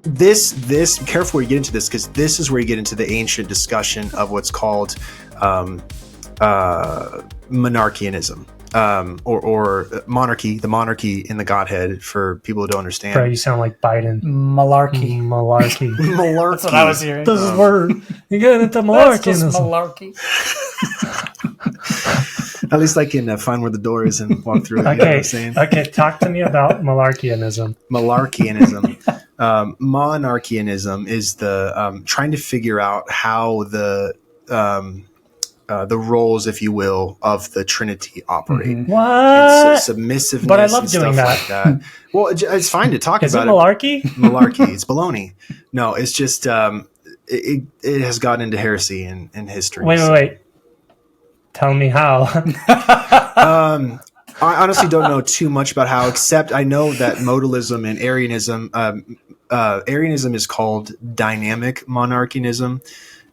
This careful where you get into this, because this is where you get into the ancient discussion of what's called monarchianism, or monarchy, the monarchy in the Godhead, for people who don't understand. Bro, you sound like Biden. Malarkey. Malarkey. Malarkey. That's what I was hearing. This is where you get into That's just malarchianism. malarkey. At least I can find where the door is and walk through it. You know what I'm saying? Okay, talk to me about malarchianism. Malarchianism. Monarchianism is the trying to figure out how the roles, if you will, of the Trinity operate. Mm-hmm. What? It's submissiveness, But I love and doing stuff that. like that. Well, it's fine to talk Is about it malarkey? Malarkey. It's baloney. No, it's just it has gotten into heresy in history. Wait. Tell me how. I honestly don't know too much about how, except I know that modalism and Arianism. Arianism is called dynamic monarchianism.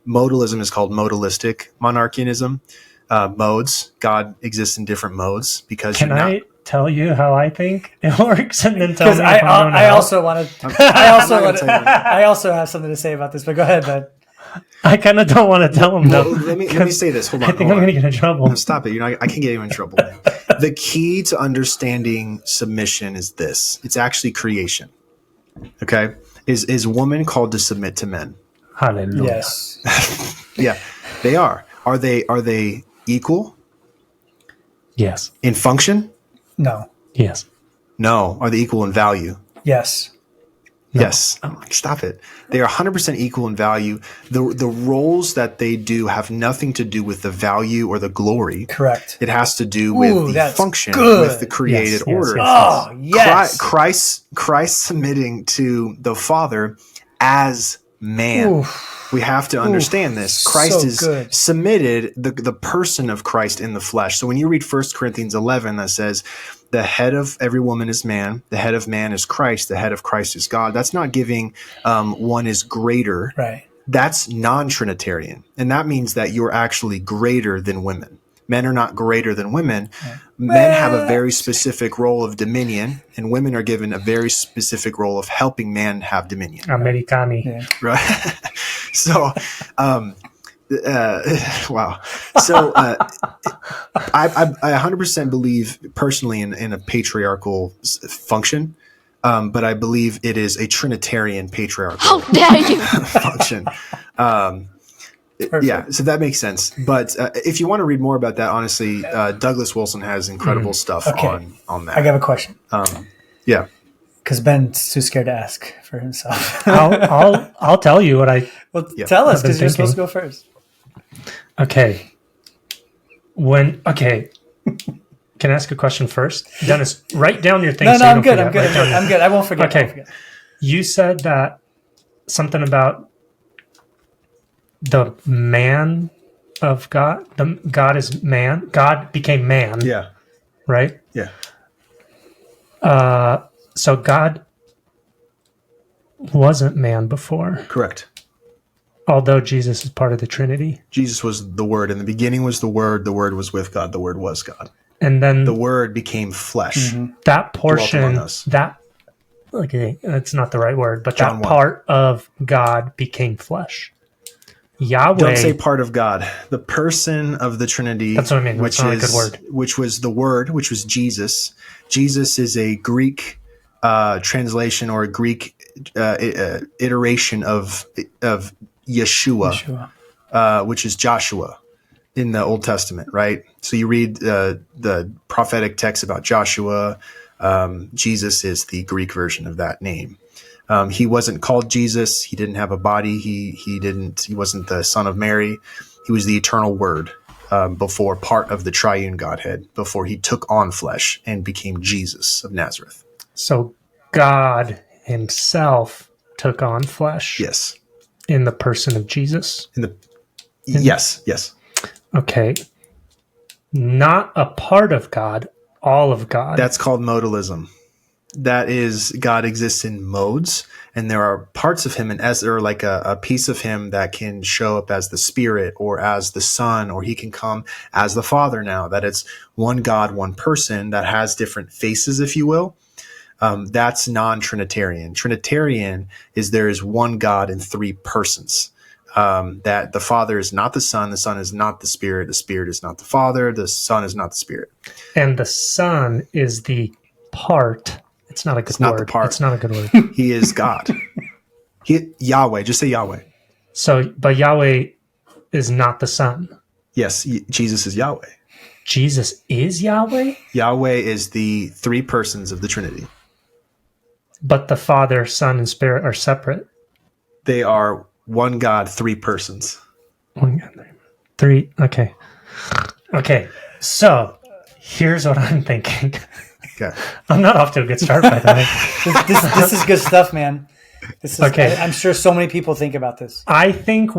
Modalism is called modalistic monarchianism. Modes. God exists in different modes because. Can I tell you how I think it works, and then tell me? Because I also want to. I also have something to say about this, but go ahead, Ben. I kind of don't want to tell him though. Let me say this. Hold on. I think I'm going to get in trouble. No, stop it. I can't get you in trouble. The key to understanding submission is this. It's actually creation. Okay? Is woman called to submit to men? Hallelujah. Yes. Yeah, they are. Are they equal Yes. in function? No. Yes. No. Are they equal in value? Yes. No. Yes. Stop it. They are 100% equal in value. The roles that they do have nothing to do with the value or the glory. Correct. It has to do with the function, good. with the created Yes, order. Oh, yes. Christ submitting to the Father as man. Oof. We have to understand this. Christ so is good. submitted, the person of Christ in the flesh. So when you read 1 Corinthians 11, that says, the head of every woman is man, the head of man is Christ, the head of Christ is God. That's not giving one is greater. Right. That's non-Trinitarian. And that means that you're actually greater than women. Men are not greater than women. Yeah. Men have a very specific role of dominion, and women are given a very specific role of helping man have dominion. Americani. Yeah. Right? So, wow. So, I 100% believe personally in a patriarchal function, but I believe it is a Trinitarian patriarchal How dare you? function. Yeah, so that makes sense. But if you want to read more about that, honestly, Douglas Wilson has incredible stuff on that. I have a question. Yeah. Because Ben's too scared to ask for himself. I'll tell you what I. Well, tell us, because you're supposed to go first. Okay. Can I ask a question first? Dennis, write down your thing. No, I'm good. I'm good. I won't forget. Okay. You said that something about the man of God. God is man. God became man. Yeah. Right? Yeah. So God wasn't man before. Correct. Although Jesus is part of the Trinity. Jesus was the Word. In the beginning was the Word was with God, the Word was God. And then the Word became flesh. Mm-hmm. That portion, that's not the right word, but John that part of God became flesh. Yahweh. Don't say part of God. The person of the Trinity. That's what I mean. That's not a good word. Which was the Word, which was Jesus. Jesus is a Greek translation or a Greek iteration of Yeshua. Which is Joshua in the Old Testament, right? So you read the prophetic text about Joshua. Jesus is the Greek version of that name. He wasn't called Jesus. He didn't have a body. He wasn't the son of Mary. He was the eternal Word before part of the triune Godhead, before he took on flesh and became Jesus of Nazareth. So God himself took on flesh. Yes. In the person of Jesus. Yes. Okay. Not a part of God, all of God. That's called modalism. that is, God exists in modes, and there are parts of him, and as or like a piece of him that can show up as the Spirit or as the Son, or he can come as the Father. Now that it's one God, one person that has different faces, if you will. That's non-Trinitarian. Trinitarian is there is one God in three persons. That the Father is not the Son is not the Spirit is not the Father, the Son is not the Spirit. And the Son is the part. It's not a good not word. the part. It's not a good word. He is God. Yahweh. Just say Yahweh. So, but Yahweh is not the Son. Yes, Jesus is Yahweh. Jesus is Yahweh? Yahweh is the three persons of the Trinity. But the Father, Son, and Spirit are separate. They are one God, three persons. One God, three. Okay. Okay. So here's what I'm thinking. Okay. I'm not off to a good start, by the way. This is good stuff, man. This is Okay. I'm sure so many people think about this. I think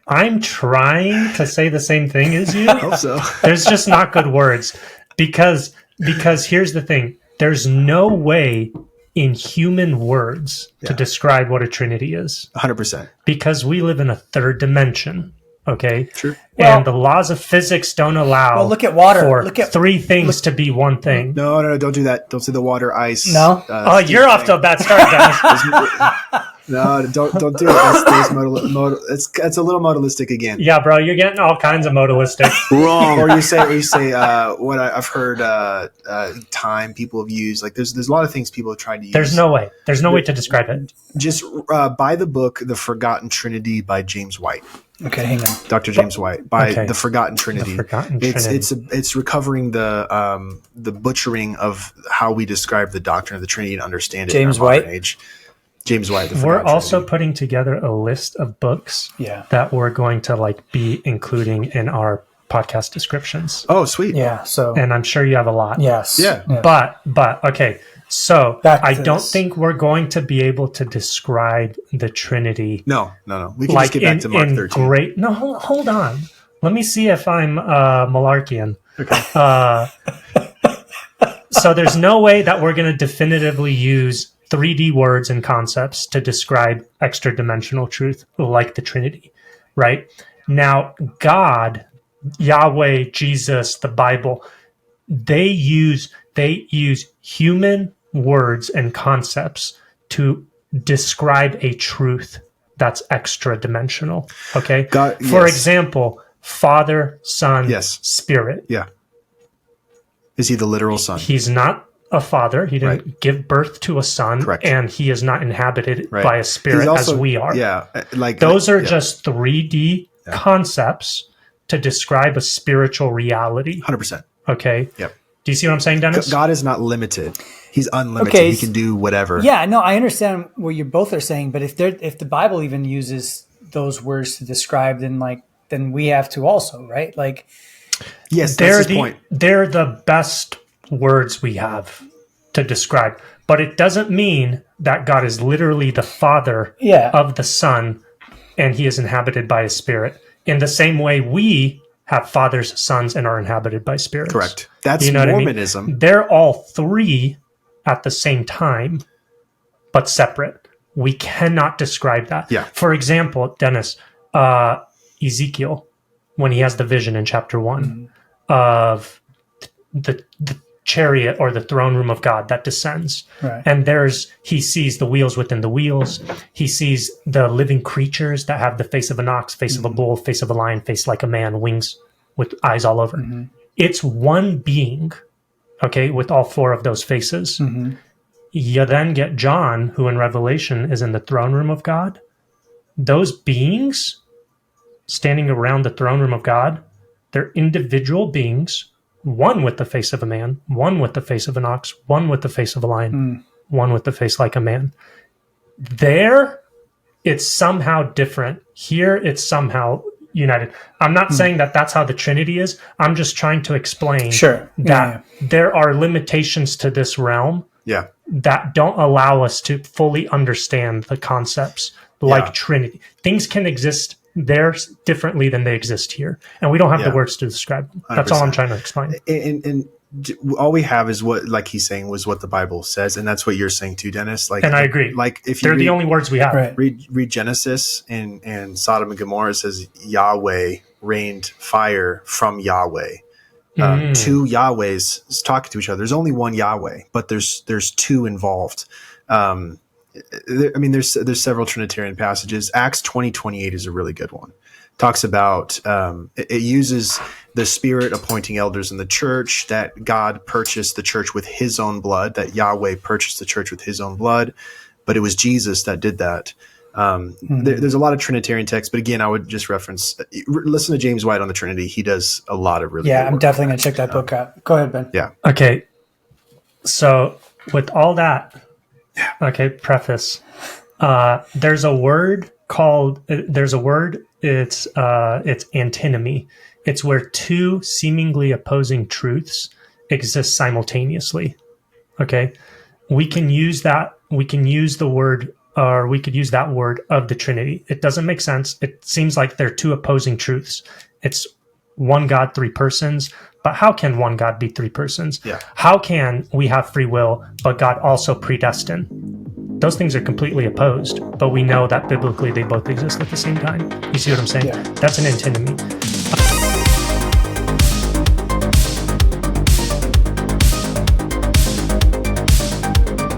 I'm trying to say the same thing as you. I hope so. There's just not good words because here's the thing. There's no way in human words to describe what a Trinity is. 100%. Because we live in a third dimension. Okay. True. And the laws of physics don't allow look at water. for Look at three things to be one thing. No, don't do that. Don't say the water, ice. No. You're off to a bad start, Dennis. No, don't do it. It's a little modalistic again. Yeah, bro, you're getting all kinds of modalistic. Wrong. Or you say what I've heard time people have used. Like there's a lot of things people have tried to use. There's no way to describe it. Just buy the book The Forgotten Trinity by James White. Okay, hang on. Dr. James White by The Forgotten Trinity. The Forgotten Trinity. It's recovering the butchering of how we describe the doctrine of the Trinity and understand it James in our modern White? age. James White. We're also putting together a list of books that we're going to be including in our podcast descriptions. Oh, sweet. Yeah. So, and I'm sure you have a lot. Yes. Yeah. But okay. So I don't this. think we're going to be able to describe the Trinity. No. We can just get back to Mark 13. No, hold on. Let me see if I'm Malarkian. Okay. So there's no way that we're going to definitively use 3D words and concepts to describe extra-dimensional truth like the Trinity, right? Now, God, Yahweh, Jesus, the Bible, they use human words and concepts to describe a truth that's extra-dimensional, okay? God, For example, Father, Son, Spirit. Yeah. Is he the literal son? He's not a father. He didn't give birth to a son. Correct. And he is not inhabited by a spirit also, as we are. Yeah. Those are just 3D concepts to describe a spiritual reality. 100%. Okay? Yep. Do you see what I'm saying, Dennis? God is not limited. He's unlimited. Okay, he can do whatever. Yeah, no, I understand what you both are saying, but if the Bible even uses those words to describe, then we have to also, right? Yes, that's his point. They're the best words we have to describe. But it doesn't mean that God is literally the Father of the Son and he is inhabited by a spirit. In the same way we have fathers, sons, and are inhabited by spirits. Correct. That's Mormonism. I mean? They're all three at the same time, but separate. We cannot describe that. Yeah. For example, Dennis, Ezekiel, when he has the vision in chapter 1 of the chariot or the throne room of God that descends. Right. And he sees the wheels within the wheels. He sees the living creatures that have the face of an ox, face of a bull, face of a lion, face like a man, wings with eyes all over. It's one being, okay, with all four of those faces. You then get John, who in Revelation is in the throne room of God. Those beings standing around the throne room of God, they're individual beings, one with the face of a man, one with the face of an ox, one with the face of a lion, one with the face like a man. There, it's somehow different. Here, it's somehow united. I'm not saying that that's how the Trinity is. I'm just trying to explain that there are limitations to this realm that don't allow us to fully understand the concepts like Trinity. Things can exist there differently than they exist here. And we don't have the words to describe them. That's 100%. All I'm trying to explain. And all we have is what, like he's saying, was what the Bible says, and that's what you're saying too, Dennis. Like, and I agree. Like if you they're the only words we have. Right. read Genesis and Sodom and Gomorrah, it says Yahweh rained fire from Yahweh. Two Yahwehs talking to each other. There's only one Yahweh, but there's two involved. There's several Trinitarian passages. Acts 20:28 is a really good one. Talks about it uses the Spirit appointing elders in the church, that God purchased the church with his own blood, that Yahweh purchased the church with his own blood, but it was Jesus that did that. There's a lot of Trinitarian texts, but again, I would just listen to James White on the Trinity. He does a lot of really good I'm work. definitely going to check that book out. Go ahead, Ben. Yeah. Okay. So with all that, preface, there's a word it's antinomy. It's where two seemingly opposing truths exist simultaneously. Okay. We can use that word of the Trinity. It doesn't make sense. It seems like they're two opposing truths. It's one God, three persons, but how can one God be three persons? Yeah. How can we have free will, but God also predestined? Those things are completely opposed, but we know that biblically they both exist at the same time. You see what I'm saying? Yeah. That's an antinomy.